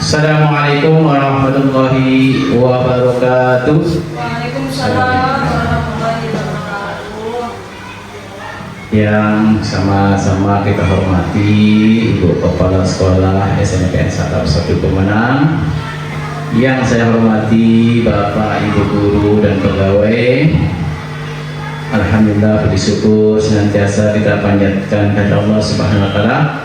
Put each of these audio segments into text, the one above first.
Assalamualaikum warahmatullahi wabarakatuh. Waalaikumsalam warahmatullahi wabarakatuh. Yang sama-sama kita hormati Ibu Kepala Sekolah SNPN Satap 1 Pemenang, yang saya hormati Bapak Ibu Guru dan pegawai. Alhamdulillah, puji syukur senantiasa kita panjatkan kepada Allah Subhanahu wa taala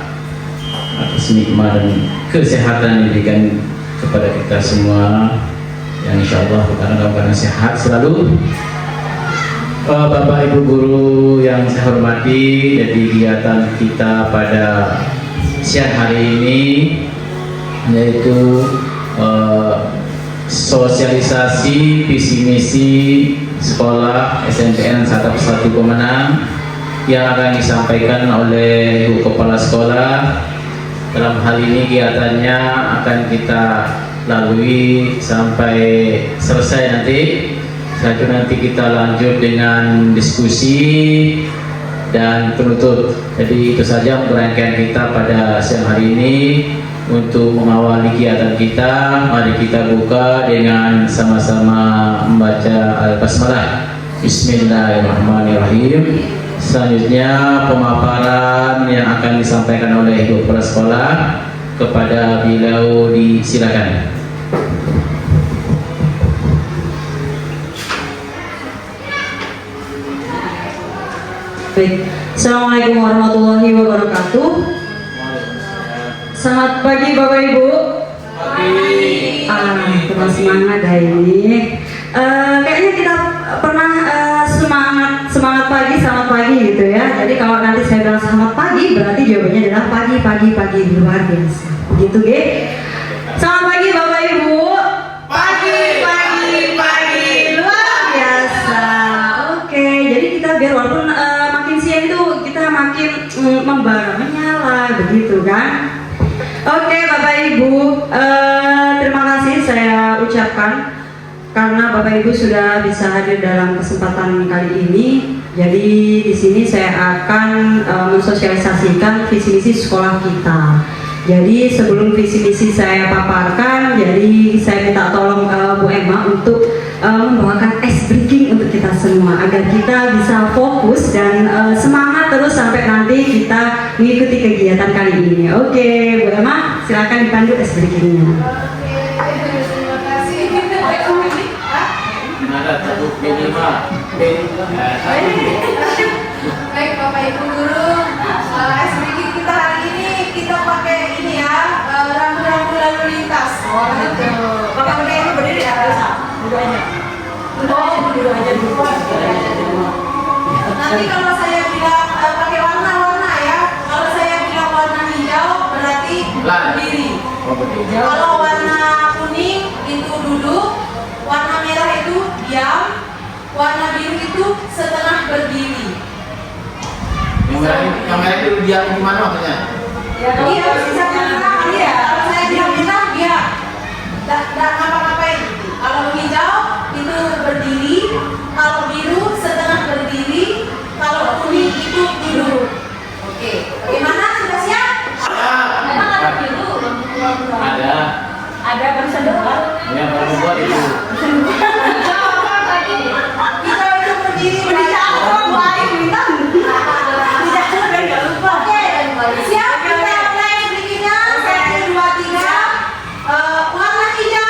atas nikmat dan kesehatan yang diberikan kepada kita semua, yang insyaallah kita dalam keadaan sehat selalu. Bapak Ibu Guru yang saya hormati, jadi kegiatan kita pada siang hari ini yaitu sosialisasi visi misi sekolah SNPN Satap 1 Pemenang yang akan disampaikan oleh Ibu Kepala Sekolah. Dalam hal ini kegiatannya akan kita lalui sampai selesai nanti. Setelah itu nanti kita lanjut dengan diskusi dan penutup. Jadi itu saja rangkaian kita pada siang hari ini. Untuk mengawali kegiatan kita, mari kita buka dengan sama-sama membaca Al-Basmalah. Bismillahirrahmanirrahim. Selanjutnya pemaparan yang akan disampaikan oleh Ibu Kepala Sekolah, kepada beliau disilakan. Baik. Assalamualaikum warahmatullahi wabarakatuh. Selamat pagi Bapak Ibu. Pagi. Terus semangat hari ini. Kayaknya kita pernah semangat pagi, selamat pagi gitu ya. Jadi kalau nanti saya bilang selamat pagi, berarti jawabannya adalah pagi luar biasa. Begitu, Ge? Selamat pagi Bapak Ibu. Pagi luar biasa. Oke, jadi kita biar walaupun makin siang itu kita makin membara, menyala, begitu kan? Oke Bapak Ibu, terima kasih saya ucapkan karena Bapak Ibu sudah bisa hadir dalam kesempatan kali ini. Jadi di sini saya akan mensosialisasikan visi misi sekolah kita. Jadi sebelum visi misi saya paparkan, jadi saya minta tolong Bu Emma untuk membawakan ice breaking untuk kita semua agar kita bisa fokus dan semangat terus sampai nanti kita mengikuti kegiatan kali ini. Oke, Bu Emma, silakan dipandu ice breakingnya. Terima kasih. Baik Bapak Ibu Guru, ice breaking kita hari ini kita pakai ini ya, rambu-rambu lalu lintas. Oh gitu. Bapak pakai ini berdiri ya? Duduk aja. Duduk aja dulu. Nanti kalau saya bilang pakai warna-warna ya, kalau saya bilang warna hijau berarti berdiri. Kalau warna kuning itu duduk, warna merah itu diam, warna biru itu setengah berdiri. Yang merah itu diam gimana maksudnya? Ya, dia bisa bilang dia. Kalau saya bilang merah dia tidak ngapa-ngapain. Kalau hijau itu berdiri, kalau biru setengah berdiri, kalau kuning itu duduk. Oke, bagaimana? Sudah siap? Memang ada biru, Ada. ada baru saja. Ya, baru buat itu. Hijau itu berdiri, berjatuh, baik, bintang. Dijatuh dan nggak lupa. Oke, siap kita mulai sedikitnya. 1, 2, 3. Warna hijau.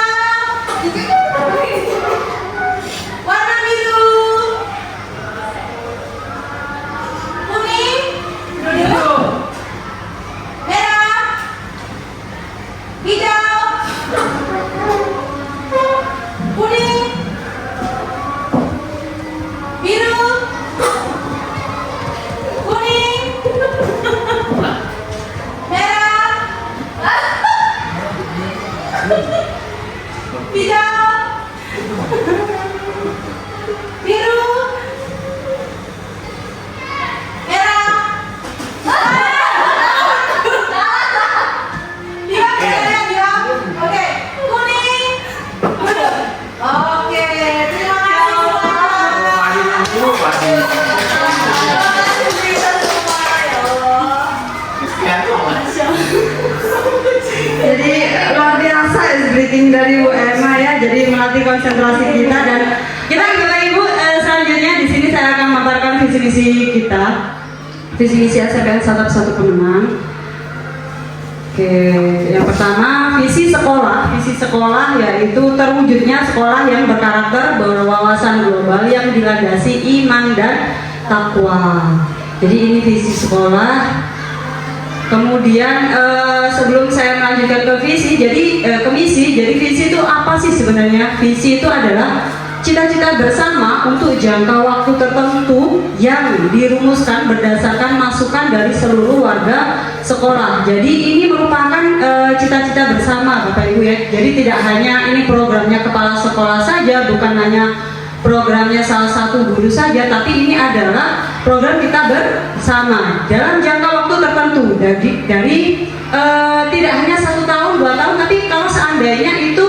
visi misi kita, visi misi SMPN Satu Pemenang. Oke, yang pertama visi sekolah yaitu terwujudnya sekolah yang berkarakter berwawasan global yang dilandasi iman dan takwa. Jadi ini visi sekolah. Kemudian sebelum saya melanjutkan ke visi, ke misi. Jadi visi itu apa sih sebenarnya? Visi itu adalah cita-cita bersama untuk jangka waktu tertentu yang dirumuskan berdasarkan masukan dari seluruh warga sekolah. Jadi ini merupakan cita-cita bersama Bapak Ibu ya. Jadi tidak hanya ini programnya kepala sekolah saja, bukan hanya programnya salah satu guru saja, tapi ini adalah program kita bersama dalam jangka waktu tertentu. Dari tidak hanya 1 tahun, 2 tahun, tapi kalau seandainya itu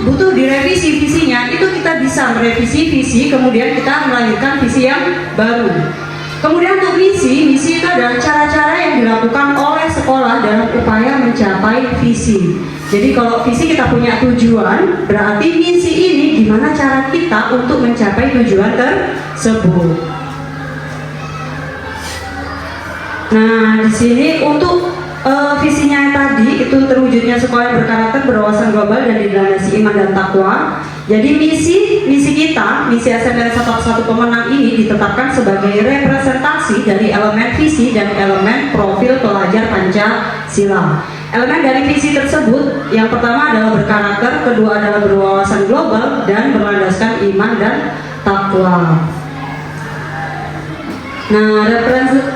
butuh direvisi visinya, itu kita bisa merevisi visi, kemudian kita melanjutkan visi yang baru. Kemudian untuk misi itu adalah cara-cara yang dilakukan oleh sekolah dalam upaya mencapai visi. Jadi kalau visi kita punya tujuan, berarti misi ini gimana cara kita untuk mencapai tujuan tersebut. Nah, di sini untuk visinya yang tadi itu terwujudnya sekolah yang berkarakter berwawasan global dan dilandasi iman dan takwa. Jadi misi kita, misi SMPN Satu Pemenang ini ditetapkan sebagai representasi dari elemen visi dan elemen profil pelajar Pancasila. Elemen dari visi tersebut yang pertama adalah berkarakter, kedua adalah berwawasan global dan berlandaskan iman dan takwa. Nah,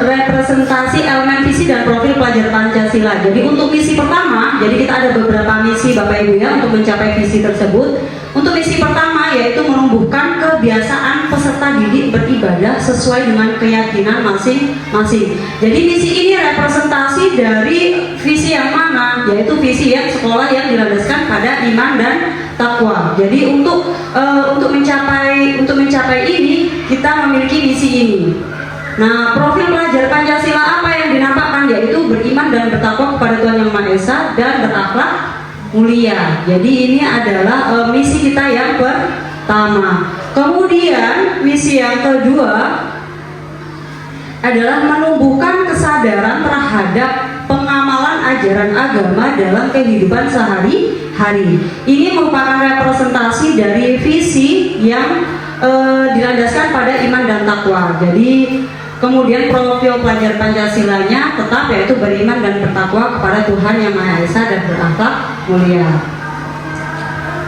representasi elemen visi dan profil pelajar Pancasila. Jadi untuk misi pertama, jadi kita ada beberapa misi Bapak Ibu ya untuk mencapai visi tersebut. Untuk misi pertama yaitu menumbuhkan kebiasaan peserta didik beribadah sesuai dengan keyakinan masing-masing. Jadi misi ini representasi dari visi yang mana? Yaitu visi yang sekolah yang dilandaskan pada iman dan takwa. Jadi untuk mencapai ini kita memiliki misi ini. Nah, profil pelajar Pancasila apa yang dinampakkan? Yaitu beriman dan bertakwa kepada Tuhan Yang Maha Esa dan berakhlak mulia. Jadi ini adalah misi kita yang pertama. Kemudian misi yang kedua adalah menumbuhkan kesadaran terhadap pengamalan ajaran agama dalam kehidupan sehari-hari. Ini merupakan representasi dari visi yang dilandaskan pada iman dan takwa. Jadi kemudian profil pelajar Pancasilanya tetap yaitu beriman dan bertakwa kepada Tuhan Yang Maha Esa dan berakhlak mulia.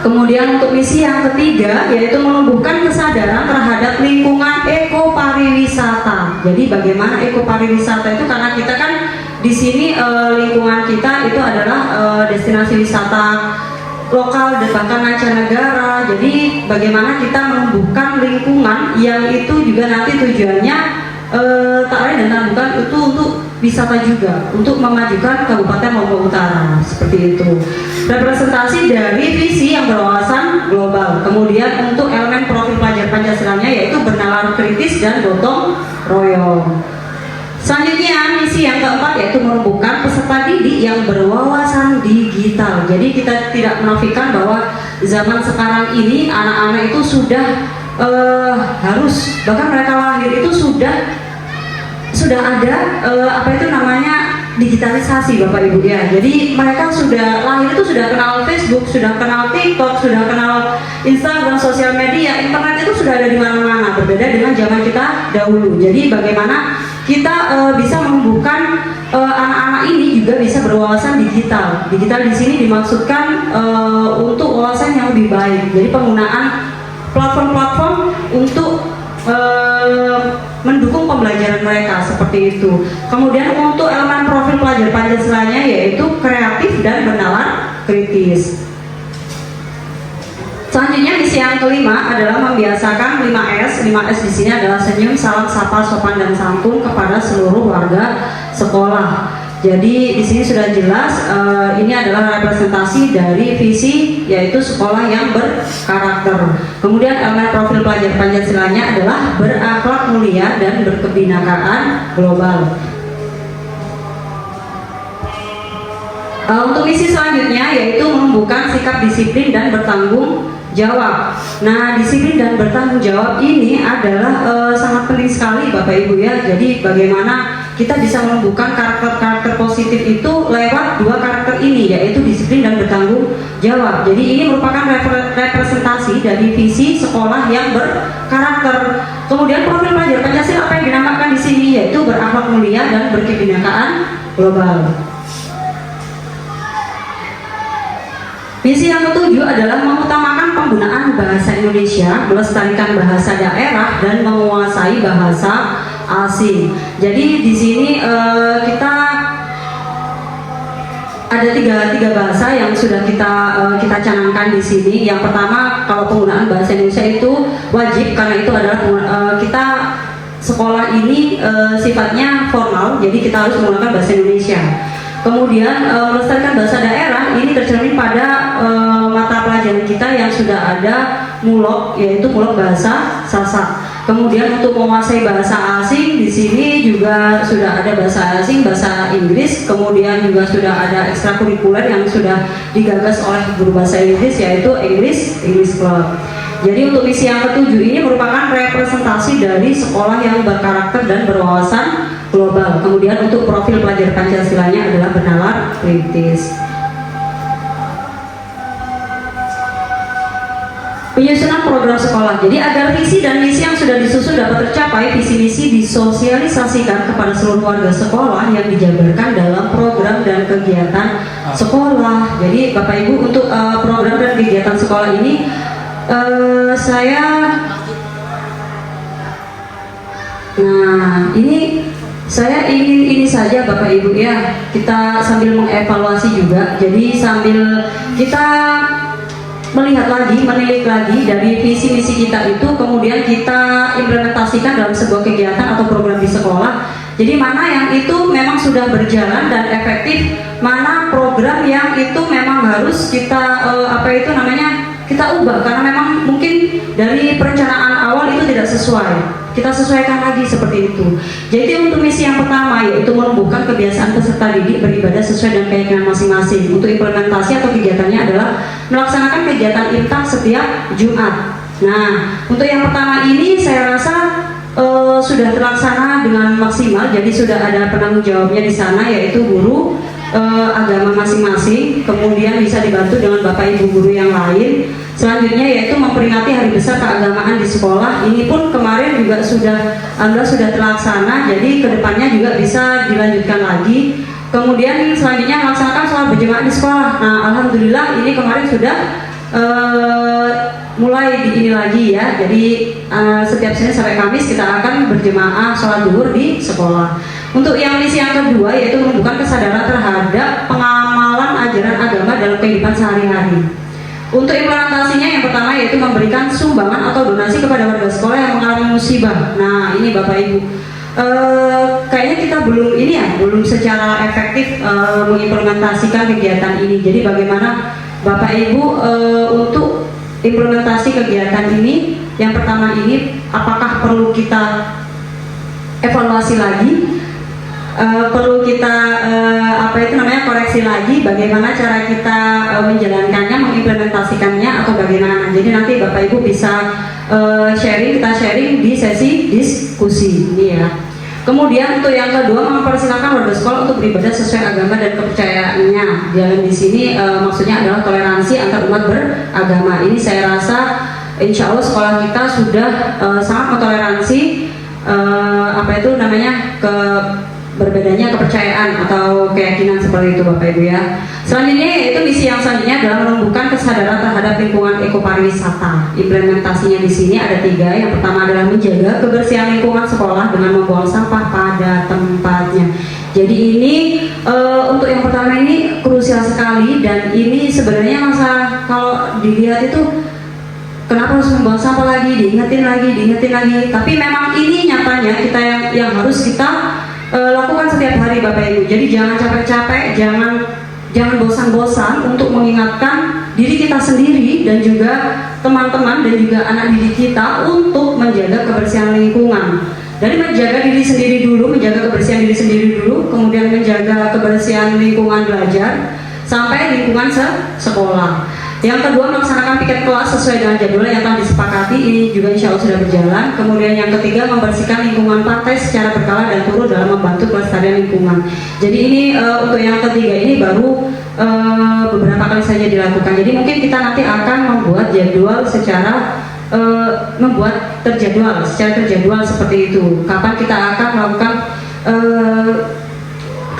Kemudian untuk misi yang ketiga yaitu menumbuhkan kesadaran terhadap lingkungan ekopariwisata. Jadi bagaimana ekopariwisata itu, karena kita kan di sini lingkungan kita itu adalah destinasi wisata lokal dan bahkan mancanegara. Jadi bagaimana kita menumbuhkan lingkungan yang itu juga nanti tujuannya tak lain dan tak bukan itu untuk wisata juga, untuk memajukan Kabupaten Lombok Utara, seperti itu. Representasi dari visi yang berwawasan global. Kemudian untuk elemen profil pelajar Pancasilanya yaitu bernalar kritis dan gotong royong. Selanjutnya misi yang keempat yaitu menumbuhkan peserta didik yang berwawasan digital. Jadi kita tidak menafikan bahwa zaman sekarang ini anak-anak itu sudah harus, bahkan mereka lahir itu sudah ada apa itu namanya digitalisasi Bapak Ibu ya. Jadi mereka sudah lahir itu sudah kenal Facebook, sudah kenal TikTok, sudah kenal Instagram, sosial media, internet itu sudah ada di mana-mana. Berbeda dengan zaman kita dahulu. Jadi bagaimana kita bisa menumbuhkan anak-anak ini juga bisa berwawasan digital. Digital di sini dimaksudkan untuk wawasan yang lebih baik. Jadi penggunaan platform-platform untuk mendukung pembelajaran mereka, seperti itu. Kemudian untuk elemen profil pelajar Pancasilanya yaitu kreatif dan bernalar kritis. Selanjutnya misi yang kelima adalah membiasakan 5S. 5S di sini adalah senyum, salam, sapa, sopan dan santun kepada seluruh warga sekolah. Jadi di sini sudah jelas ini adalah representasi dari visi yaitu sekolah yang berkarakter. Kemudian elemen profil pelajar Pancasilanya adalah berakhlak mulia dan berkebinakaan global. Untuk misi selanjutnya yaitu menumbuhkan sikap disiplin dan bertanggung jawab. Nah, disiplin dan bertanggung jawab ini adalah sangat penting sekali Bapak Ibu ya. Jadi bagaimana kita bisa menumbuhkan karakter-karakter positif itu lewat dua karakter ini, yaitu disiplin dan bertanggung jawab. Jadi ini merupakan representasi dari visi sekolah yang berkarakter. Kemudian profil pelajar Pancasila apa yang dinamakan di sini, yaitu berakhlak mulia dan berkebinekaan global. Misi yang ketujuh adalah mengutamakan penggunaan bahasa Indonesia, melestarikan bahasa daerah, dan menguasai bahasa asing. Jadi di sini kita ada tiga bahasa yang sudah kita canangkan di sini. Yang pertama, kalau penggunaan bahasa Indonesia itu wajib karena itu adalah kita sekolah ini sifatnya formal, jadi kita harus menggunakan bahasa Indonesia. Kemudian melestarikan bahasa daerah ini tercermin pada mata pelajaran kita yang sudah ada mulok, yaitu mulok bahasa Sasak. Kemudian untuk menguasai bahasa asing di sini juga sudah ada bahasa asing, bahasa Inggris. Kemudian juga sudah ada ekstrakurikuler yang sudah digagas oleh guru bahasa Inggris, yaitu English Club. Jadi untuk misi yang ketujuh ini merupakan representasi dari sekolah yang berkarakter dan berwawasan global. Kemudian untuk profil pelajar Pancasilanya adalah bernalar kritis. Penyusunan program sekolah. Jadi agar visi dan misi yang sudah disusun dapat tercapai, visi misi disosialisasikan kepada seluruh warga sekolah yang dijabarkan dalam program dan kegiatan sekolah. Jadi Bapak Ibu untuk program dan kegiatan sekolah ini saya ingin ini saja Bapak Ibu ya, kita sambil mengevaluasi juga. Jadi sambil kita melihat lagi, menilik lagi dari visi misi kita itu, kemudian kita implementasikan dalam sebuah kegiatan atau program di sekolah. Jadi mana yang itu memang sudah berjalan dan efektif, mana program yang itu memang harus kita kita ubah karena memang mungkin dari perencanaan awal itu tidak sesuai. Kita sesuaikan lagi seperti itu. Jadi untuk misi yang pertama yaitu menumbuhkan kebiasaan peserta didik beribadah sesuai dengan keyakinan masing-masing. Untuk implementasi atau kegiatannya adalah melaksanakan kegiatan imtak setiap Jumat. Nah, untuk yang pertama ini saya rasa sudah terlaksana dengan maksimal. Jadi sudah ada penanggung jawabnya di sana, yaitu guru agama masing-masing. Kemudian bisa dibantu dengan Bapak Ibu guru yang lain. Selanjutnya yaitu memperingati hari besar keagamaan di sekolah. Ini pun kemarin juga sudah terlaksana. Jadi kedepannya juga bisa dilanjutkan lagi. Kemudian selanjutnya melaksanakan sholat berjamaah di sekolah. Nah, alhamdulillah ini kemarin sudah mulai di ini lagi ya. Jadi setiap Senin sampai Kamis kita akan berjamaah sholat zuhur di sekolah. Untuk yang misi yang kedua yaitu menumbuhkan kesadaran terhadap pengamalan ajaran agama dalam kehidupan sehari-hari. Untuk implementasinya yang pertama yaitu memberikan sumbangan atau donasi kepada warga sekolah yang mengalami musibah. Nah ini Bapak Ibu, kayaknya kita belum secara efektif mengimplementasikan kegiatan ini. Jadi bagaimana Bapak Ibu untuk implementasi kegiatan ini? Yang pertama ini, apakah perlu kita evaluasi lagi? Perlu kita koreksi lagi bagaimana cara kita menjalankannya, mengimplementasikannya atau bagaimana. Jadi nanti Bapak Ibu bisa kita sharing di sesi diskusi ini ya. Kemudian untuk yang kedua, mempersilahkan warga sekolah untuk beribadah sesuai agama dan kepercayaannya. Dalam di sini maksudnya adalah toleransi antar umat beragama. Ini saya rasa insya Allah sekolah kita sudah sangat mentoleransi berbedanya kepercayaan atau keyakinan seperti itu Bapak Ibu ya. Selanjutnya yaitu misi yang selanjutnya adalah menumbuhkan kesadaran terhadap lingkungan ekopariwisata. Implementasinya di sini ada 3. Yang pertama adalah menjaga kebersihan lingkungan sekolah dengan membuang sampah pada tempatnya. Jadi ini untuk yang pertama ini krusial sekali, dan ini sebenarnya masalah kalau dilihat itu kenapa harus membuang sampah lagi, diingetin lagi. Tapi memang ini nyatanya kita yang harus kita lakukan setiap hari Bapak Ibu. Jadi jangan capek-capek, jangan bosan-bosan untuk mengingatkan diri kita sendiri dan juga teman-teman dan juga anak didik kita untuk menjaga kebersihan lingkungan. Dari menjaga diri sendiri dulu, menjaga kebersihan diri sendiri dulu, kemudian menjaga kebersihan lingkungan belajar sampai lingkungan sekolah. Yang kedua, melaksanakan piket kelas sesuai dengan jadwal yang telah disepakati. Ini juga insya Allah sudah berjalan. Kemudian yang ketiga, membersihkan lingkungan partai secara berkala dan turut dalam membantu kelestarian lingkungan. Jadi ini untuk yang ketiga ini baru beberapa kali saja dilakukan. Jadi mungkin kita nanti akan membuat jadwal secara terjadwal seperti itu. Kapan kita akan melakukan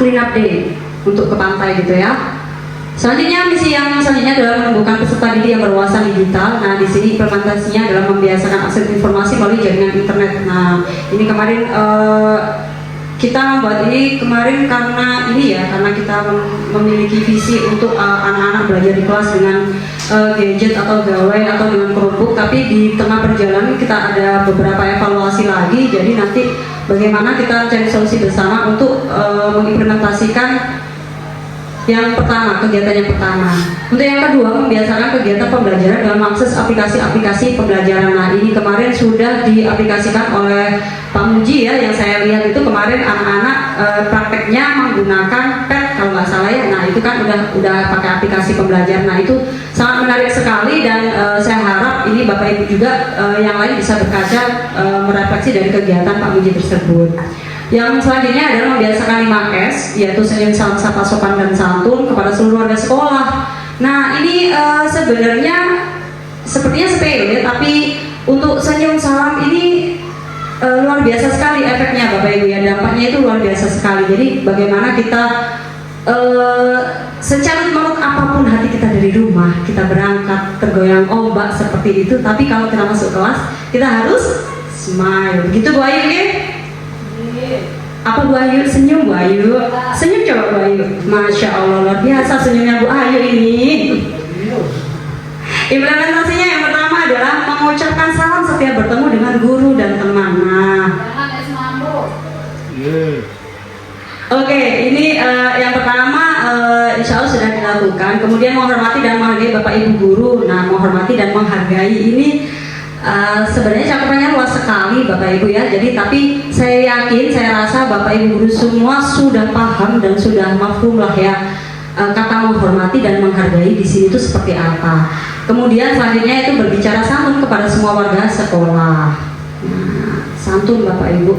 clean up day untuk ke pantai gitu ya. Selanjutnya, misi yang selanjutnya adalah menumbuhkan peserta didik yang berwawasan digital. Nah, di sini implementasinya adalah membiasakan akses informasi melalui jaringan internet. Nah, ini kemarin kita membuat ini kemarin karena kita memiliki visi untuk anak-anak belajar di kelas dengan gadget atau gawai atau dengan Chromebook, tapi di tengah perjalanan kita ada beberapa evaluasi lagi. Jadi nanti bagaimana kita cari solusi bersama untuk mengimplementasikan yang pertama, kegiatan yang pertama. Untuk yang kedua, membiasakan kegiatan pembelajaran dalam akses aplikasi-aplikasi pembelajaran. Nah, ini kemarin sudah diaplikasikan oleh Pak Muji ya, yang saya lihat itu kemarin anak-anak prakteknya menggunakan pad kalau nggak salah ya. Nah, itu kan udah pakai aplikasi pembelajaran. Nah, itu sangat menarik sekali dan saya harap ini Bapak Ibu juga yang lain bisa berkaca merefleksi dari kegiatan Pak Muji tersebut. Yang selanjutnya adalah membiasakan 5S, yaitu senyum, salam sapa, sopan dan santun kepada seluruh warga sekolah. Nah, ini sebenarnya sepertinya sepele, tapi untuk senyum salam ini luar biasa sekali efeknya Bapak Ibu ya, dampaknya itu luar biasa sekali. Jadi bagaimana kita secara menurut apapun hati kita dari rumah, kita berangkat tergoyang ombak seperti itu, tapi kalau kita masuk kelas kita harus smile. Begitu Bu Ayu ya? Apa Bu Ayu? Senyum Bu Ayu? Senyum coba Bu Ayu. Masya Allah, luar biasa senyumnya Bu Ayu ini. Implementasinya yang pertama adalah mengucapkan salam setiap bertemu dengan guru dan teman. Nah, oke, ini yang pertama insya Allah sudah dilakukan. Kemudian menghormati dan menghargai Bapak Ibu guru. Nah, menghormati dan menghargai ini sebenarnya cakupannya luas sekali Bapak Ibu ya. Jadi tapi saya rasa Bapak Ibu guru semua sudah paham dan sudah mafhum lah ya kata menghormati dan menghargai di sini itu seperti apa. Kemudian selanjutnya itu berbicara santun kepada semua warga sekolah. Nah, santun Bapak Ibu.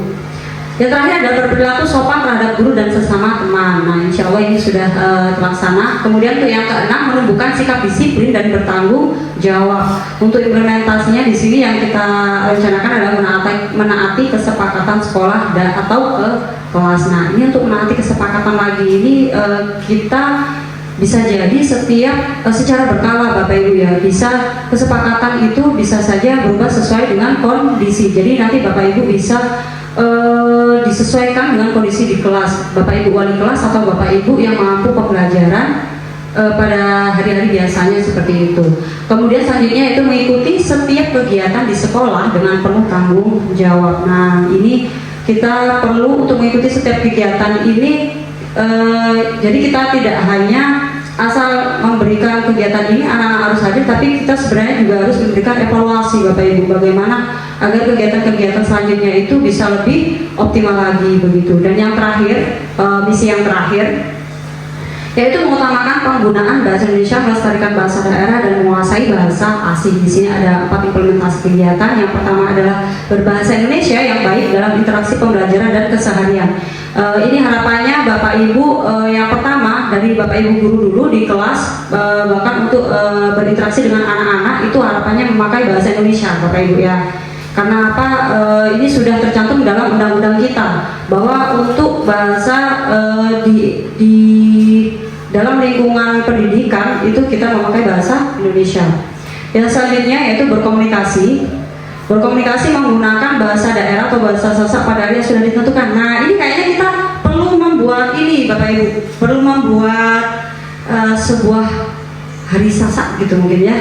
Yang terakhir adalah berperilaku sopan terhadap guru dan sesama teman. Nah, insya Allah ini sudah terlaksana. Kemudian untuk yang keenam, menumbuhkan sikap disiplin dan bertanggung jawab. Untuk implementasinya di sini yang kita rencanakan adalah menaati kesepakatan sekolah atau ke kelas. Nah, ini untuk menaati kesepakatan lagi ini kita bisa jadi setiap secara berkala Bapak Ibu ya. Bisa kesepakatan itu bisa saja berubah sesuai dengan kondisi. Jadi nanti Bapak Ibu bisa disesuaikan dengan kondisi di kelas, Bapak Ibu wali kelas atau Bapak Ibu yang mampu pembelajaran pada hari-hari biasanya seperti itu. Kemudian selanjutnya itu mengikuti setiap kegiatan di sekolah dengan penuh tanggung jawab. Nah, ini kita perlu untuk mengikuti setiap kegiatan ini. Jadi kita tidak hanya asal memberikan kegiatan ini anak-anak harus hadir, tapi kita sebenarnya juga harus memberikan evaluasi Bapak Ibu bagaimana agar kegiatan-kegiatan selanjutnya itu bisa lebih optimal lagi begitu. Dan yang terakhir, misi yang terakhir yaitu mengutamakan penggunaan bahasa Indonesia, melestarikan bahasa daerah dan menguasai bahasa asing. Di sini ada 4 implementasi kegiatan. Yang pertama adalah berbahasa Indonesia yang baik dalam interaksi pembelajaran dan keseharian. Ini harapannya Bapak Ibu yang pertama dari Bapak Ibu guru dulu di kelas, bahkan untuk berinteraksi dengan anak-anak itu harapannya memakai bahasa Indonesia Bapak Ibu ya. Karena apa? Ini sudah tercantum dalam undang-undang kita bahwa untuk bahasa di dalam lingkungan pendidikan itu kita memakai bahasa Indonesia. Yang selanjutnya yaitu berkomunikasi menggunakan bahasa daerah atau bahasa Sasak pada hari yang sudah ditentukan. Nah, ini kayaknya kita perlu membuat ini Bapak Ibu, perlu membuat sebuah hari Sasak gitu mungkin ya.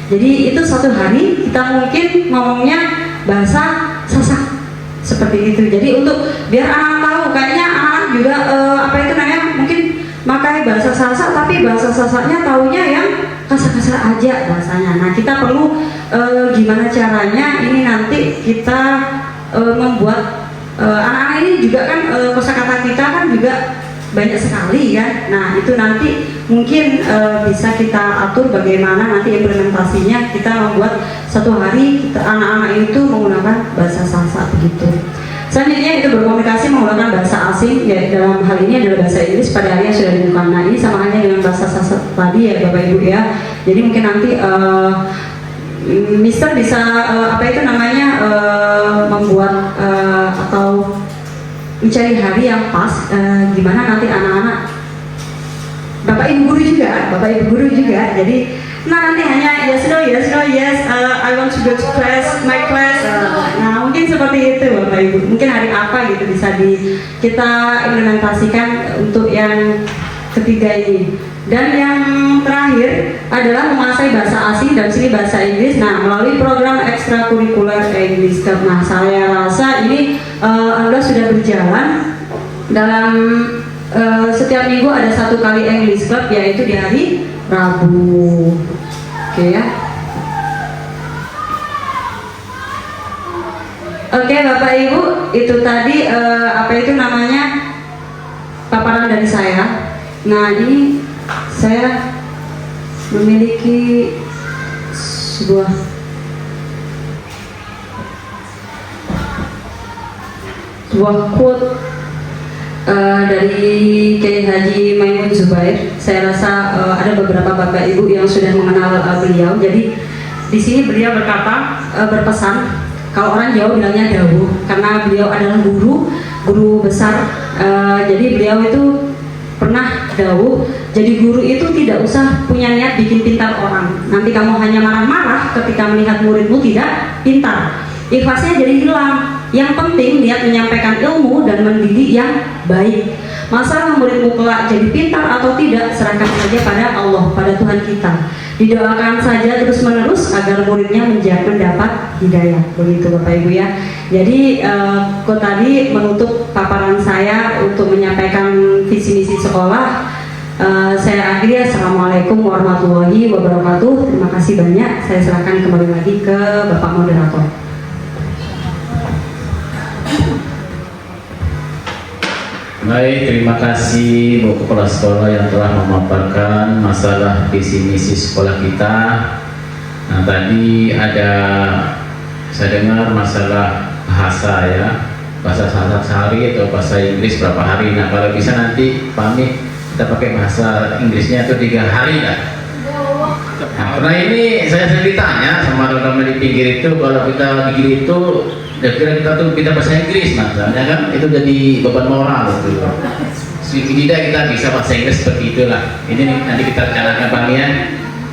Jadi itu suatu hari kita mungkin ngomongnya bahasa Sasak seperti itu. Jadi untuk biar anak tahu, kayaknya anak juga apa itu namanya mungkin makai bahasa Sasak tapi bahasa Sasaknya taunya yang kasar-kasar aja bahasanya. Nah, kita perlu gimana caranya ini nanti kita membuat anak-anak ini juga kan kosakata kita kan juga banyak sekali kan. Nah itu nanti mungkin bisa kita atur bagaimana nanti implementasinya, kita membuat satu hari anak-anak itu menggunakan bahasa Sasak begitu. Selanjutnya itu berkomunikasi menggunakan bahasa asing, ya dalam hal ini adalah bahasa Inggris pada hari yang sudah ditemukan. Nah ini sama halnya dengan bahasa Sasak tadi ya Bapak Ibu ya. Jadi mungkin nanti Mister bisa apa itu namanya membuat atau mencari hari yang pas, gimana nanti anak-anak, bapak ibu guru juga, jadi nanti hanya yes no, I want to go to class, my class. Nah mungkin seperti itu bapak ibu, mungkin hari apa gitu bisa kita implementasikan untuk yang ketiga ini. Dan yang terakhir adalah menguasai bahasa asing dan sini bahasa Inggris. Nah melalui program ekstrakurikuler English Club. Nah saya rasa ini Anda sudah berjalan dalam setiap minggu ada 1 kali English Club, yaitu di hari Rabu. Oke ya. Oke Bapak Ibu, itu tadi apa itu namanya paparan dari saya. Nah ini saya memiliki sebuah quote dari Kiai Haji Maimun Zubair. Saya rasa ada beberapa bapak ibu yang sudah mengenal beliau. Jadi di sini beliau berpesan, kalau orang Jawa bilangnya dawuh, karena beliau adalah guru besar. Jadi beliau itu pernah dawuh, jadi guru itu tidak usah punya niat bikin pintar orang. Nanti kamu hanya marah-marah ketika melihat muridmu tidak pintar, ikhlasnya jadi hilang. Yang penting niat menyampaikan ilmu dan mendidik yang baik. Masalah muridmu kelak jadi pintar atau tidak, serahkan saja pada Allah, pada Tuhan kita. Didoakan saja terus menerus agar muridnya mendapat hidayah. Begitu Bapak Ibu ya. Jadi kok tadi menutup paparan saya untuk menyampaikan visi misi sekolah. Saya akhiri, assalamualaikum warahmatullahi wabarakatuh. Terima kasih banyak. Saya serahkan kembali lagi ke Bapak Moderator. Baik, terima kasih Bu Kepala Sekolah yang telah memaparkan masalah visi misi sekolah kita. Nah tadi saya dengar masalah bahasa ya, bahasa Sasak sehari atau bahasa Inggris berapa hari. Nah kalau bisa nanti pamit kita pakai bahasa Inggrisnya itu 3 hari kan. Nah karena ini saya sendiri tanya sama orang di pinggir itu, kalau kita begini itu kira kita tuh pintar bahasa Inggris, maksudnya kan itu jadi beban moral gitu. Sedikit tidak kita bisa bahasa Inggris seperti itulah. Ini nanti kita rencanakan Pamian,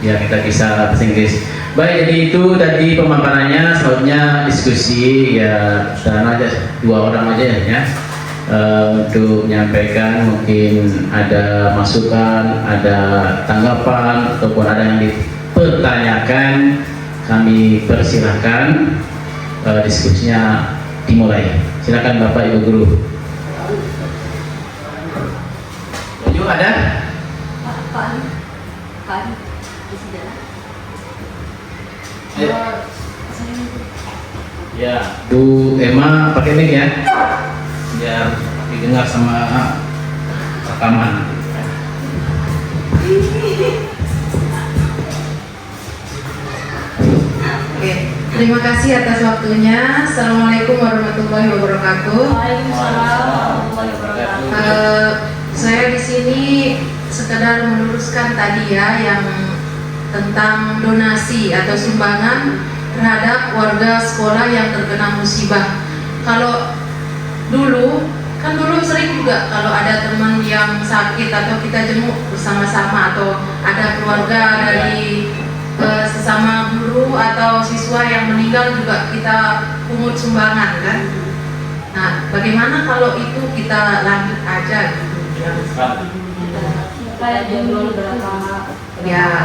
ya kita bisa bahasa Inggris. Baik, jadi itu tadi pemaparannya. Selanjutnya diskusi ya, sekarang aja 2 orang aja ya, untuk menyampaikan, mungkin ada masukan, ada tanggapan ataupun ada yang dipertanyakan, kami persilahkan. Diskusinya dimulai. Silakan Bapak Ibu guru. Yuk ada? Pak di sejarah. Ya, Bu Emma pakai mic ya, biar didengar sama rekaman. Oke, terima kasih atas waktunya. Assalamualaikum warahmatullahi wabarakatuh. Waalaikumsalam warahmatullahi wabarakatuh. Saya di sini sekedar meluruskan tadi ya yang tentang donasi atau sumbangan terhadap warga sekolah yang terkena musibah. Kalau dulu sering juga kalau ada teman yang sakit atau kita jenguk bersama-sama atau ada keluarga dari sesama guru atau siswa yang meninggal juga kita pungut sumbangan kan. Nah, bagaimana kalau itu kita lanjut aja gitu? Kayak dulu berapa? Ya,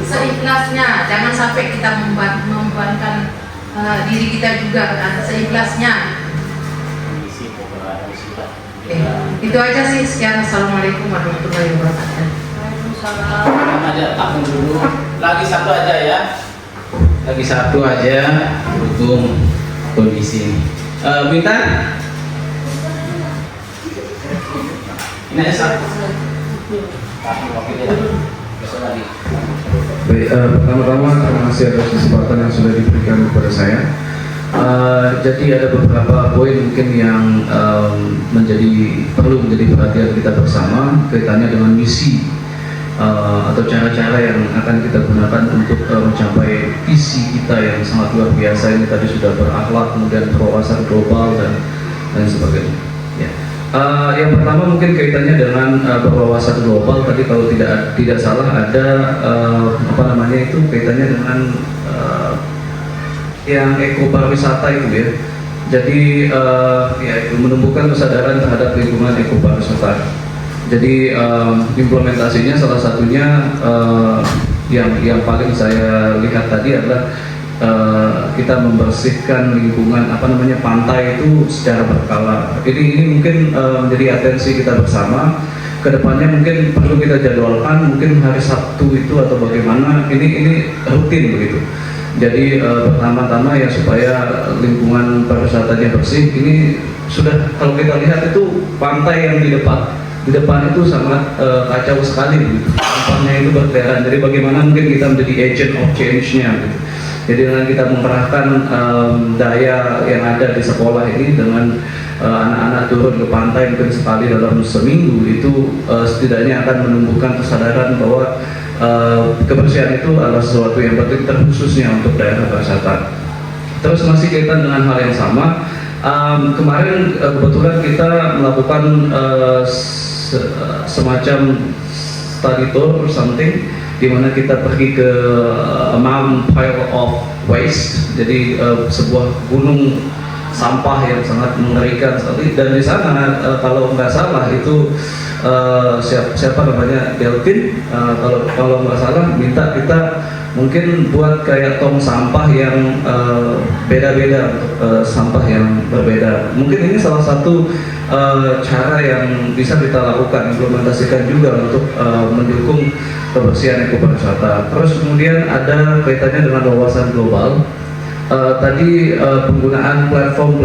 seikhlasnya, jangan sampai kita membebankan diri kita juga kan, seikhlasnya. Oke, itu aja sih. Sekian, assalamualaikum warahmatullahi wabarakatuh. Waalaikumsalam. Aja tampung dulu. Lagi satu aja ya. Lagi satu aja. Dukung kondisi ini. Bintang. Ini satu. Tapi wakilnya besok lagi. Baik, pertama-tama terima kasih atas kesempatan yang sudah diberikan kepada saya. Jadi ada beberapa poin mungkin yang perlu menjadi perhatian kita bersama kaitannya dengan misi atau cara-cara yang akan kita gunakan untuk mencapai visi kita yang sangat luar biasa ini tadi sudah berakhlak, kemudian berwawasan global dan lain sebagainya. Ya. Yang pertama mungkin kaitannya dengan berwawasan global tadi kalau tidak salah ada kaitannya dengan yang ekopariwisata itu ya. Jadi ya itu menumbuhkan kesadaran terhadap lingkungan ekopariwisata. Jadi implementasinya salah satunya yang paling saya lihat tadi adalah kita membersihkan lingkungan pantai itu secara berkala. Ini mungkin menjadi atensi kita bersama. Kedepannya mungkin perlu kita jadwalkan, mungkin hari Sabtu itu atau bagaimana. Ini rutin begitu. Jadi pertama-tama ya supaya lingkungan pariwisatanya bersih. Ini sudah kalau kita lihat itu pantai yang di depan itu sangat kacau sekali gitu. Sampahnya itu bertebaran. Jadi bagaimana mungkin kita menjadi agent of change-nya gitu. Jadi dengan kita mengerahkan daya yang ada di sekolah ini dengan anak-anak turun ke pantai mungkin sekali dalam seminggu itu setidaknya akan menumbuhkan kesadaran bahwa kebersihan itu adalah sesuatu yang penting terkhususnya untuk daerah pariwisata. Terus masih kaitan dengan hal yang sama. Kemarin kebetulan kita melakukan semacam study tour or something di mana kita pergi ke Mount Pile of Waste, jadi sebuah gunung sampah yang sangat mengerikan sekali. Dan di sana kalau nggak salah itu siapa namanya Delvin, kalau nggak salah minta kita mungkin buat kayak tong sampah yang beda-beda untuk sampah yang berbeda. Mungkin ini salah satu cara yang bisa kita lakukan, implementasikan juga untuk mendukung kebersihan ekopariwisata. Terus kemudian ada kaitannya dengan wawasan global. Tadi penggunaan platform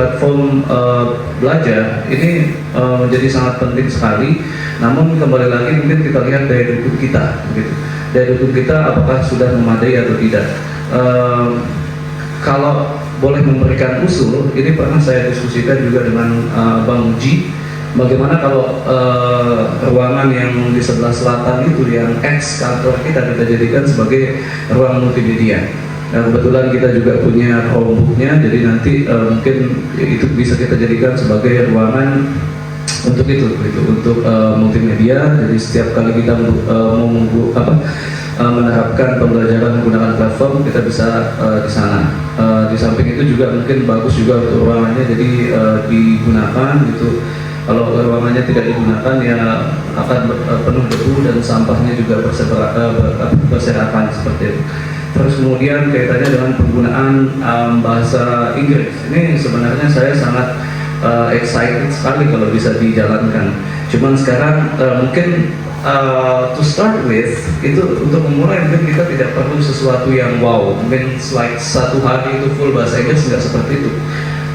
belajar ini menjadi sangat penting sekali. Namun kembali lagi mungkin kita lihat daya dukung kita, gitu. Daya dukung kita apakah sudah memadai atau tidak. Kalau boleh memberikan usul, ini pernah saya diskusikan juga dengan Bang Uji. Bagaimana kalau ruangan yang di sebelah selatan itu yang ex kantor kita jadikan sebagai ruang multimedia. Kebetulan kita juga punya Chromebook-nya, jadi nanti mungkin itu bisa kita jadikan sebagai ruangan untuk untuk multimedia. Jadi setiap kali kita mau menerapkan pembelajaran menggunakan platform, kita bisa di sana. Di samping itu juga mungkin bagus juga untuk ruangannya, jadi digunakan gitu. Kalau ruangannya tidak digunakan ya akan penuh debu dan sampahnya juga berserakan seperti itu. Terus kemudian kaitannya dengan penggunaan bahasa Inggris. Ini sebenarnya saya sangat excited sekali kalau bisa dijalankan. Cuman sekarang mungkin to start with itu untuk memulai mungkin kita tidak perlu sesuatu yang wow. Mungkin like satu hari itu full bahasa Inggris, nggak seperti itu.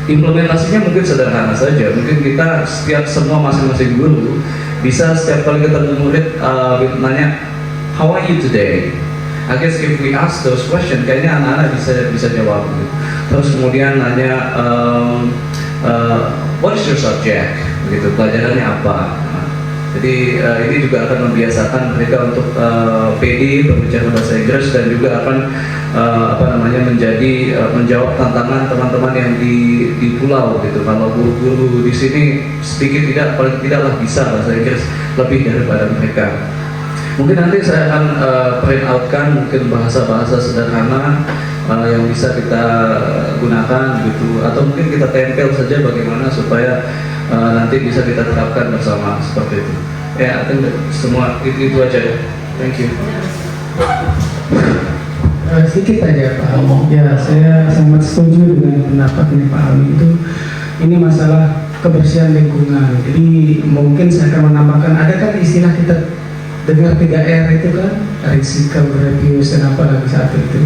Implementasinya mungkin sederhana saja. Mungkin kita setiap semua masing-masing guru bisa setiap kali ketemu murid nanya how are you today? I guess if we ask those questions, kayaknya anak-anak bisa jawab. Gitu. Terus kemudian nanya what is your subject? Begitu, pelajarannya apa? Nah, jadi ini juga akan membiasakan mereka untuk PD berbicara bahasa Inggris dan juga akan menjawab tantangan teman-teman yang di pulau gitu. Kalau guru-guru di sini sedikit paling tidaklah bisa bahasa Inggris lebih daripada mereka. Mungkin nanti saya akan print outkan mungkin bahasa-bahasa sederhana yang bisa kita gunakan gitu, atau mungkin kita tempel saja bagaimana supaya nanti bisa kita terapkan bersama seperti itu. Ya, I think semua itu aja. Thank you. Sedikit aja Pak Ali. Ya, saya sangat setuju dengan pendapat ini Pak Ali itu. Ini masalah kebersihan lingkungan. Jadi mungkin saya akan menambahkan, ada kan istilah kita dengar 3R itu kan, recycle, reuse, dan apa lagi satu itu.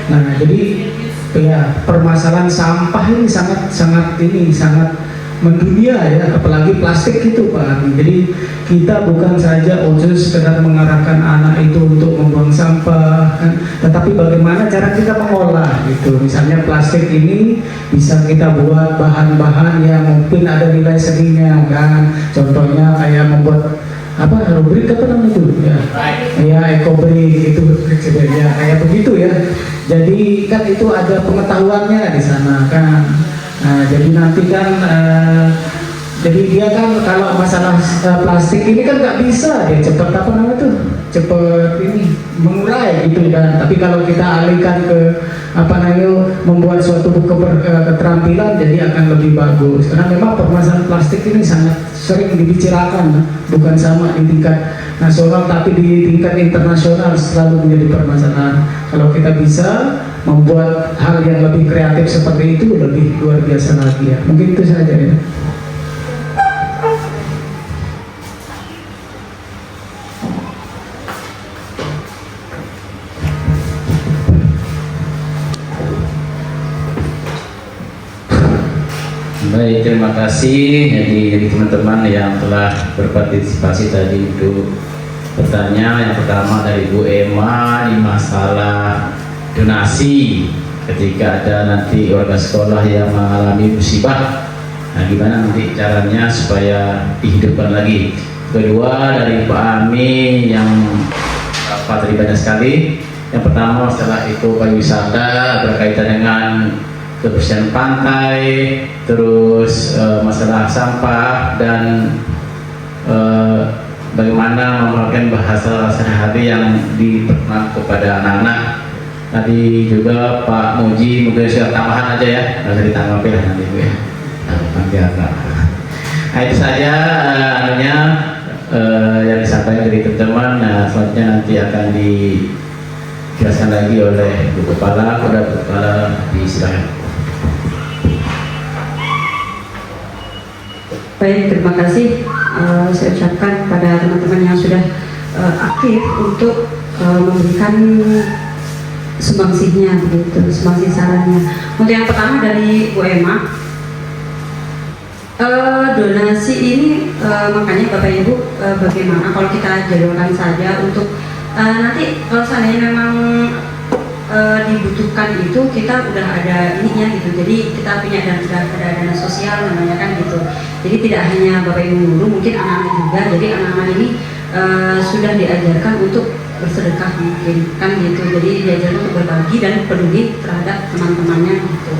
Nah, jadi ya permasalahan sampah ini sangat mendunia ya, apalagi plastik itu Pak Ami. Jadi kita bukan saja sekedar mengarahkan anak itu untuk membuang sampah kan, tetapi bagaimana cara kita mengolah gitu. Misalnya plastik ini bisa kita buat bahan-bahan yang mungkin ada nilai seninya kan. Contohnya kayak membuat apa, rubrik apa namanya itu ya ekobrik itu ya kayak begitu ya. Jadi kan itu ada pengetahuannya di sana kan. Nah, jadi nanti kan jadi dia kan kalau masalah plastik ini kan nggak bisa dia cepet apa namanya tuh, cepet ini mengurai gitu kan. Tapi kalau kita alihkan ke apa namanya membuat suatu keterampilan, jadi akan lebih bagus. Karena memang permasalahan plastik ini sangat sering dibicarakan, bukan sama di tingkat nasional tapi di tingkat internasional selalu menjadi permasalahan. Kalau kita bisa membuat hal yang lebih kreatif seperti itu, lebih luar biasa lagi ya. Mungkin itu saja ya. Baik, terima kasih jadi teman-teman yang telah berpartisipasi tadi untuk bertanya. Yang pertama dari Bu Emma di masalah donasi ketika ada nanti warga sekolah yang mengalami musibah. Nah, gimana nanti caranya supaya dihidupkan lagi. Kedua dari Pak Ami yang tadi banyak sekali. Yang pertama setelah itu pariwisata berkaitan dengan kebersihan pantai, terus masalah sampah dan bagaimana menerapkan bahasa sehari-hari yang diperkenalkan kepada anak-anak. Tadi juga Pak Muji mungkin sudah tambahan aja ya, nggak usah ditanggapi lah nanti Bu ya. Nanti agak. Nah itu saja yang disampaikan dari teman-teman. Nah selanjutnya nanti akan dijelaskan lagi oleh Bu Kepala, disilakan. Baik, terima kasih saya ucapkan pada teman-teman yang sudah aktif untuk memberikan sumbangsihnya begitu, sumbangsih sarannya. Untuk yang pertama dari Bu Emma, donasi ini makanya Bapak Ibu bagaimana kalau kita jadwalkan saja untuk nanti kalau seandainya memang dibutuhkan itu kita udah ada ininya gitu, jadi kita punya dana sosial namanya kan gitu. Jadi tidak hanya Bapak Ibu guru, mungkin anak-anak juga. Jadi anak-anak ini sudah diajarkan untuk bersedekah mungkin kan gitu. Jadi diajarkan untuk berbagi dan peduli terhadap teman-temannya gitu.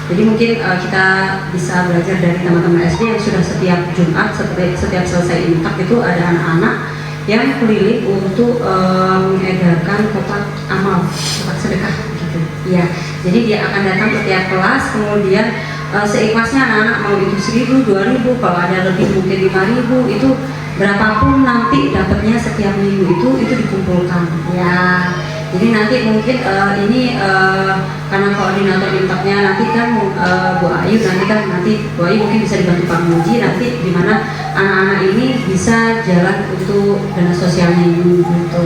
Jadi mungkin kita bisa belajar dari teman-teman SD yang sudah setiap Jumat, setiap selesai infak itu ada anak-anak yang keliling untuk mengedarkan kotak amal, kotak sedekah gitu. Ya, jadi dia akan datang ke tiap kelas, kemudian seikhlasnya anak-anak mau itu 1.000, 2.000, kalau ada lebih mungkin 5.000, itu berapapun nanti dapatnya setiap minggu itu dikumpulkan. Ya, jadi nanti mungkin ini karena koordinator infaknya nanti kan Bu Ayu nanti Bu Ayu mungkin bisa dibantu Pak Muji nanti di mana anak-anak ini bisa jalan untuk dana sosialnya ini gitu.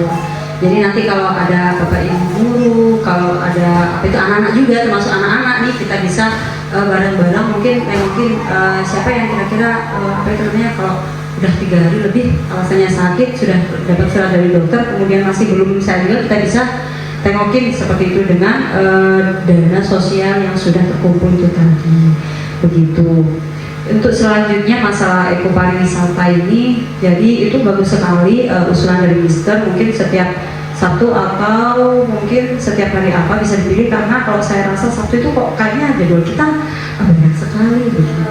Jadi nanti kalau ada Bapak Ibu guru, kalau ada apa itu anak-anak juga termasuk anak-anak nih kita bisa bareng-bareng mungkin siapa yang kira-kira apa itu namanya kalau udah 3 hari lebih alasannya sakit sudah dapat surat dari dokter kemudian masih belum bisa juga kita bisa tengokin seperti itu dengan dana sosial yang sudah terkumpul itu tadi begitu. Untuk selanjutnya masalah ekopariwisata ini, jadi itu bagus sekali usulan dari Mister mungkin setiap Sabtu atau mungkin setiap hari apa bisa dipilih karena kalau saya rasa Sabtu itu kok kayaknya jadwal kita banyak sekali begitu.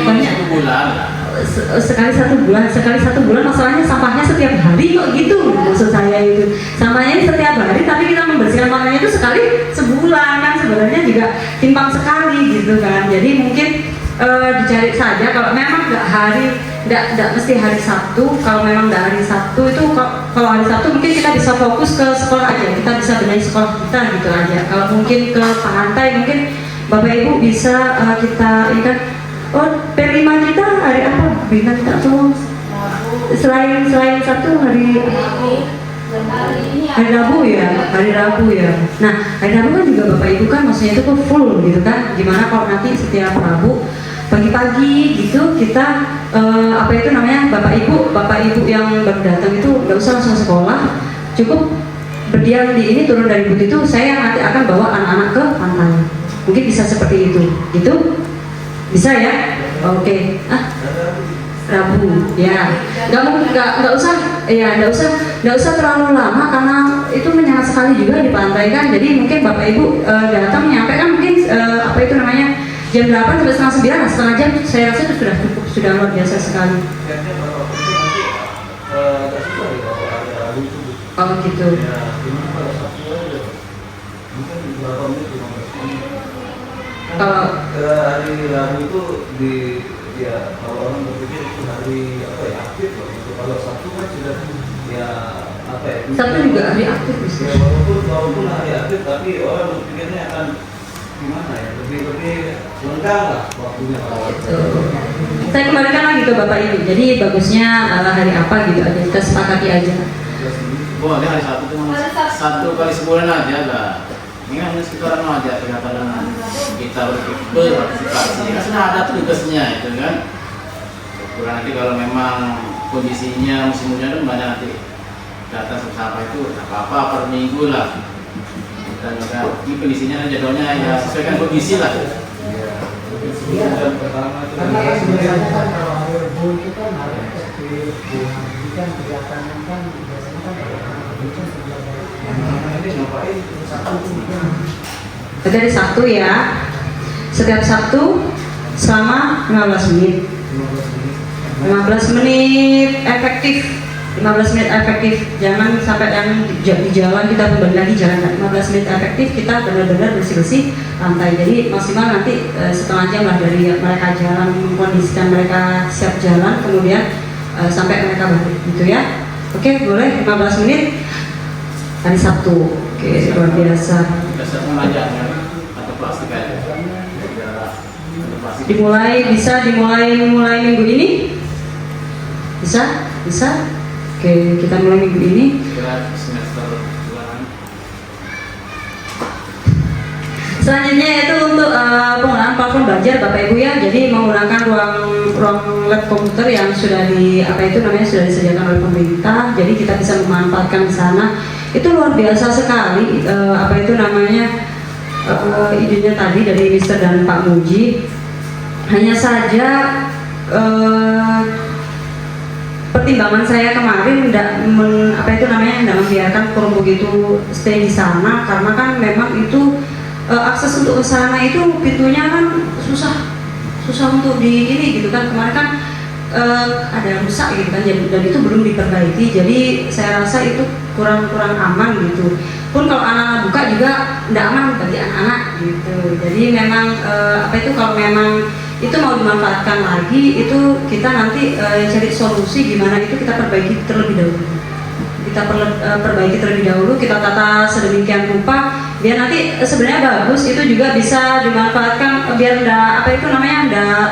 Banyak bulan. Sekali satu bulan masalahnya sampahnya setiap hari kok gitu maksud saya itu sampahnya setiap hari tapi kita membersihkan sampahnya itu sekali sebulan kan sebenarnya juga timpang sekali gitu kan. Jadi mungkin dicari saja kalau memang nggak mesti hari Sabtu. Kalau memang nggak hari Sabtu itu kalau hari Sabtu mungkin kita bisa fokus ke sekolah aja, kita bisa benahi sekolah kita gitu aja. Kalau mungkin ke pantai mungkin Bapak Ibu bisa kita ikan per5 kita hari apa bintang kita tuh selain Sabtu hari Rabu ya. Nah hari Rabu kan juga Bapak Ibu kan maksudnya itu full gitu kan. Gimana kalau nanti setiap Rabu pagi pagi-pagi gitu kita apa itu namanya bapak ibu yang baru datang itu nggak usah langsung sekolah, cukup berdiam di ini, turun dari bus itu saya nanti akan bawa anak-anak ke pantai. Mungkin bisa seperti itu, gitu? Bisa ya? Oke. Rabu, ya. Nggak usah terlalu lama karena itu menyengat sekali juga di pantai kan. Jadi mungkin bapak ibu datang nyampe kan mungkin apa itu namanya jam 8 sampai setengah 9, nah, setengah jam saya rasa itu sudah cukup, sudah luar biasa sekali. Oh gitu. Kalau hari Rabu itu kalau orang berpikir itu hari apa ya, aktif loh. Kalau Sabtu kan sudah ya apa ya? Sabtu juga hari aktif Ya, walaupun hari aktif tapi orang berpikirnya akan gimana ya, lebih lengkap lah waktunya. saya kembalikan lagi ke bapak ibu. Jadi bagusnya hari apa gitu aja, kita sepakati aja. Boleh hari Sabtu itu satu kali sebulan aja lah. Ini kan sekitaran aja kelihatan kita berpartisipasi. Karena ada tugasnya itu kan. Kurang nanti kalau memang kondisinya musim hujan itu banyak nanti datang sama itu apa-apa per minggu lah. Dan juga ini kondisinya jadwalnya ya sesuaikan kondisi lah. Karena kan sebenarnya kan kalau akhir bulan itu kan harus dibuat kegiatan kan biasanya kan Dari Sabtu ya, setiap Sabtu selama 15 menit. 15 menit efektif. 15 menit efektif, jangan sampai yang di jalan kita kembali lagi jalan. 15 menit efektif kita benar-benar bersih-bersih lantai. Jadi maksimal nanti setengah jam lah dari mereka jalan, mengkondisikan mereka siap jalan, kemudian sampai mereka balik gitu ya. Oke, boleh 15 menit hari Sabtu. Oke, luar biasa. Dimulai mulai minggu ini? Bisa? Oke, kita mulai minggu ini. Selanjutnya itu untuk penggunaan platform belajar Bapak Ibu ya. Jadi menggunakan ruang lab komputer yang sudah sudah disediakan oleh pemerintah. Jadi kita bisa memanfaatkan di sana. Itu luar biasa sekali idenya tadi dari Mister dan Pak Muji. Hanya saja pertimbangan saya kemarin tidak membiarkan Chromebook itu stay di sana karena kan memang itu akses untuk ke sana itu pintunya kan susah untuk di ini gitu kan. Kemarin kan ada rusak gitu kan, dan itu belum diperbaiki. Jadi saya rasa itu kurang aman gitu. Pun kalau anak-anak buka juga tidak aman bagi anak-anak gitu. Jadi memang kalau memang itu mau dimanfaatkan lagi, itu kita nanti cari solusi gimana itu kita perbaiki terlebih dahulu. Kita tata sedemikian rupa biar nanti sebenarnya bagus, itu juga bisa dimanfaatkan biar enggak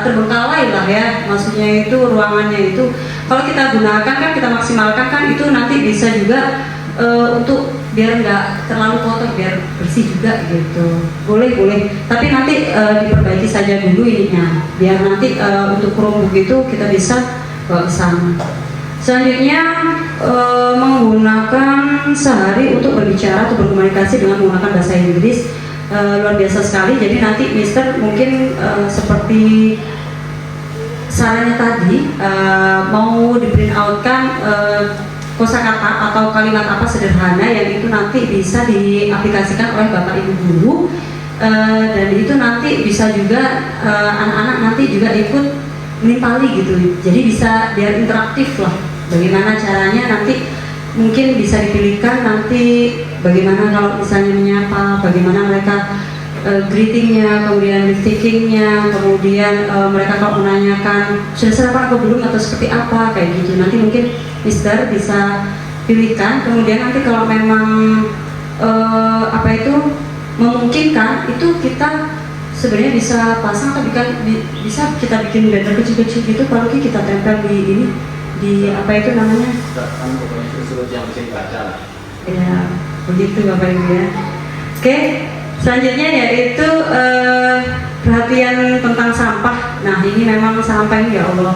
terbengkalai lah ya. Maksudnya itu ruangannya itu kalau kita gunakan kan, kita maksimalkan kan, itu nanti bisa juga untuk biar nggak terlalu kotor, biar bersih juga gitu. Boleh. Tapi nanti diperbaiki saja dulu ininya, biar nanti untuk Chromebook itu kita bisa bawa ke sana. Selanjutnya menggunakan sehari untuk berbicara atau berkomunikasi dengan menggunakan bahasa Inggris, luar biasa sekali. Jadi nanti Mister mungkin seperti sarannya tadi mau di print out kan kosakata atau kalimat apa sederhana yang itu nanti bisa diaplikasikan oleh Bapak Ibu guru, dan itu nanti bisa juga anak-anak nanti juga ikut menimpali gitu. Jadi bisa biar interaktif lah. Bagaimana caranya nanti mungkin bisa dipilihkan nanti bagaimana kalau misalnya menyapa, bagaimana mereka greetingnya, kemudian takingnya, kemudian mereka kalau menanyakan sudah sarapan atau belum atau seperti apa kayak gitu. Nanti mungkin Mister bisa pilihkan. Kemudian nanti kalau memang memungkinkan, itu kita sebenarnya bisa pasang atau bisa kita bikin banner kecil-kecil gitu, kalau kita tempel di ini yang bisa dibaca lah. Ya begitu Bapak Ibu ya. Oke. Selanjutnya yaitu perhatian tentang sampah. Nah ini memang sampah ini ya Allah,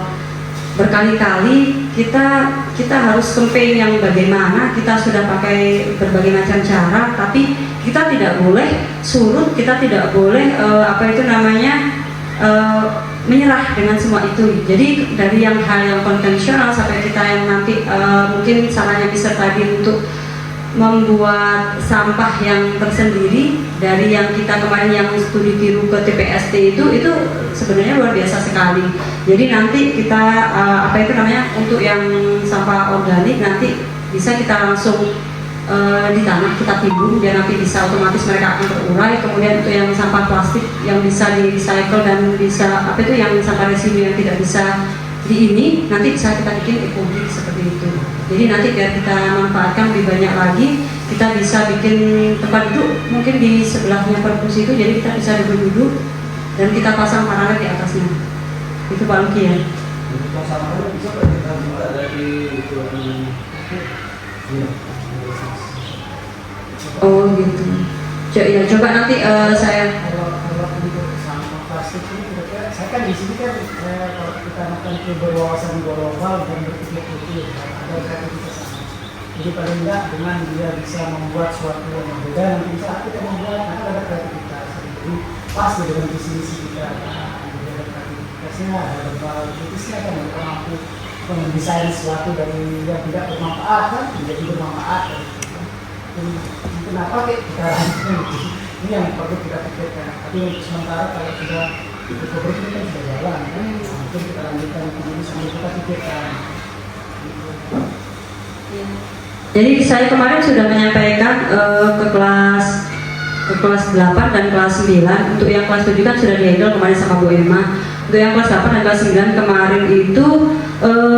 berkali-kali kita harus campaign yang bagaimana, kita sudah pakai berbagai macam cara, tapi kita tidak boleh surut, kita tidak boleh menyerah dengan semua itu. Jadi dari yang hal yang konvensional sampai kita yang nanti mungkin salahnya bisa tadi untuk membuat sampah yang tersendiri, dari yang kita kemarin yang studi tiru ke TPST itu sebenarnya luar biasa sekali. Jadi nanti kita untuk yang sampah organik nanti bisa kita langsung di tanah kita timbun, biar nanti bisa otomatis mereka akan terurai. Kemudian untuk yang sampah plastik yang bisa di recycle dan bisa yang sampah residu yang tidak bisa nanti bisa kita bikin ekobrik seperti itu. Jadi nanti biar kita manfaatkan lebih banyak lagi, kita bisa bikin tempat duduk mungkin di sebelahnya perpus itu, jadi kita bisa duduk dan kita pasang paralel di atasnya. Itu Pak Luki ya. Oh gitu. Ya coba nanti saya. Saya kan di sini kan kalau kita makan ke berwawasan global dan berpikir kritis, ada kreativitas. Jadi paling enggak dengan dia bisa membuat suatu yang berbeda, nanti saat kita membuat nanti ada kreativitas. Jadi pasti dengan visi misi kita ada kreativitasnya, ada beberapa kritisnya kan mereka mampu mendesain sesuatu dari yang tidak bermanfaat kan menjadi bermanfaat. Kenapa kita lanjutkan ini yang perlu kita pikirkan. Tapi untuk sementara kalau sudah ekobrik ini kan sudah jalan kan, mungkin kita lanjutkan ini sambil kita pikirkan. Jadi saya kemarin sudah menyampaikan ke kelas 8 dan kelas 9. Untuk yang kelas 7 kan sudah dihandle kemarin sama Bu Emma. Untuk yang kelas 8 dan kelas 9 kemarin itu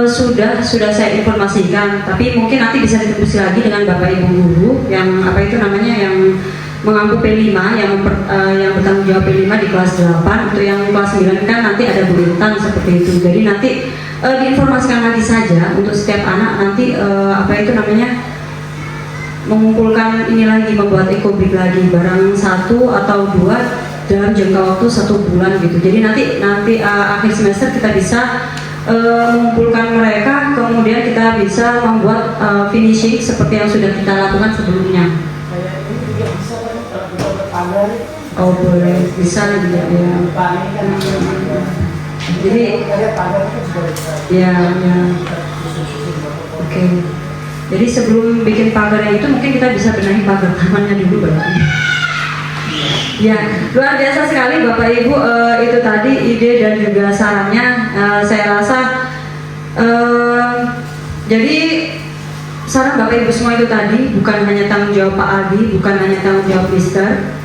sudah saya informasikan, tapi mungkin nanti bisa diterusi lagi dengan Bapak Ibu guru yang yang mengampu P5 yang bertanggung jawab P5 di kelas 8. Untuk yang kelas 9 kan nanti ada Bu Intan seperti itu. Jadi nanti diinformasikan lagi saja untuk setiap anak nanti mengumpulkan ini lagi, membuat ekobrik lagi barang 1 atau 2 dalam jangka waktu 1 bulan gitu. Jadi nanti akhir semester kita bisa mengumpulkan mereka, kemudian kita bisa membuat finishing seperti yang sudah kita lakukan sebelumnya. Kayak ini juga bisa kan kalau kita berpagar. Oh boleh, bisa juga ya. Jadi kayak pagar itu juga bisa. Ya. Oke. Jadi sebelum bikin pagarnya itu mungkin kita bisa benahi pagar tamannya dulu berarti. Ya, luar biasa sekali Bapak Ibu, itu tadi ide dan juga sarannya. Saya rasa jadi saran Bapak Ibu semua itu tadi bukan hanya tanggung jawab Pak Aldi, bukan hanya tanggung jawab Mister,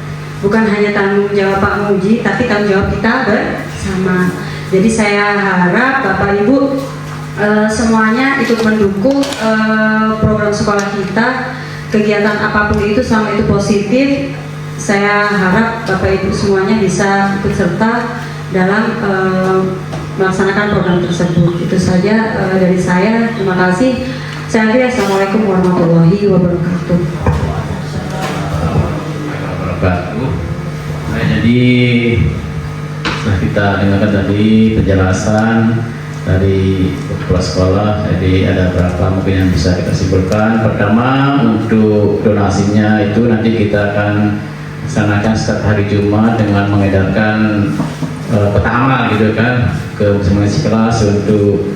bukan hanya tanggung jawab Pak Muji, tapi tanggung jawab kita bersama. Jadi saya harap Bapak Ibu semuanya ikut mendukung program sekolah kita, kegiatan apapun itu selama itu positif. Saya harap Bapak Ibu semuanya bisa ikut serta dalam melaksanakan program tersebut. Itu saja dari saya. Terima kasih. Saya akhiri. Assalamualaikum warahmatullahi wabarakatuh. Nah, jadi setelah kita dengarkan tadi penjelasan dari kepala sekolah, jadi ada berapa mungkin yang bisa kita simpulkan. Pertama, untuk donasinya itu nanti kita akan laksanakan setiap hari Jumat dengan mengedarkan peta amal gitu kan ke masing-masing kelas untuk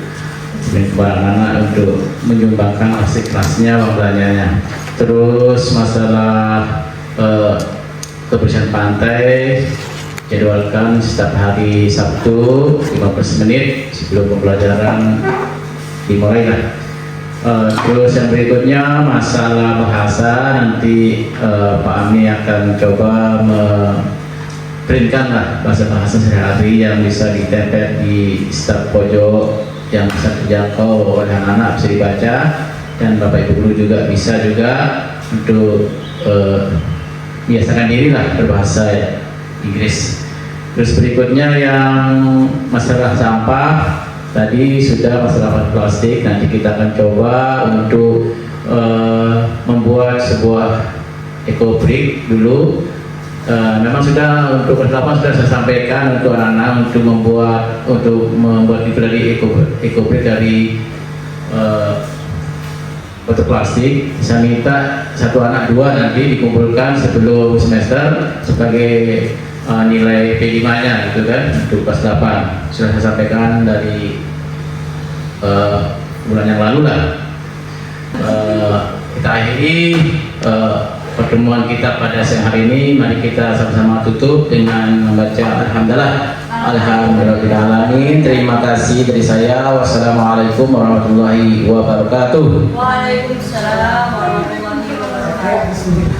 kepada anak untuk menyumbangkan aksi kelasnya, uang belanjanya. Terus masalah kebersihan pantai jadwalkan setiap hari Sabtu 15 menit sebelum pembelajaran dimulai lah. Terus yang berikutnya masalah bahasa, nanti Pak Ami akan coba memprintkan lah bahasa-bahasa sehari-hari yang bisa ditempel di setiap pojok yang bisa terjangkau oleh anak-anak, bisa dibaca, dan Bapak Ibu guru juga bisa juga untuk biasakan diri lah berbahasa Inggris. Terus berikutnya yang masalah sampah tadi sudah, masalah plastik nanti kita akan coba untuk membuat sebuah ekobrik dulu, memang sudah untuk kelas 8 sudah saya sampaikan untuk anak-anak untuk membuat itu dari ekobrik dari botol plastik. Saya minta satu anak 2 nanti dikumpulkan sebelum semester sebagai nilai P5-nya gitu kan untuk kelas 8. Sudah saya sampaikan dari bulan yang lalu lah. Kita akhiri pertemuan kita pada siang hari ini. Mari kita sama-sama tutup dengan membaca Alhamdulillahirrahmanirrahim. Terima kasih dari saya. Wassalamualaikum warahmatullahi wabarakatuh. Waalaikumsalam warahmatullahi wabarakatuh.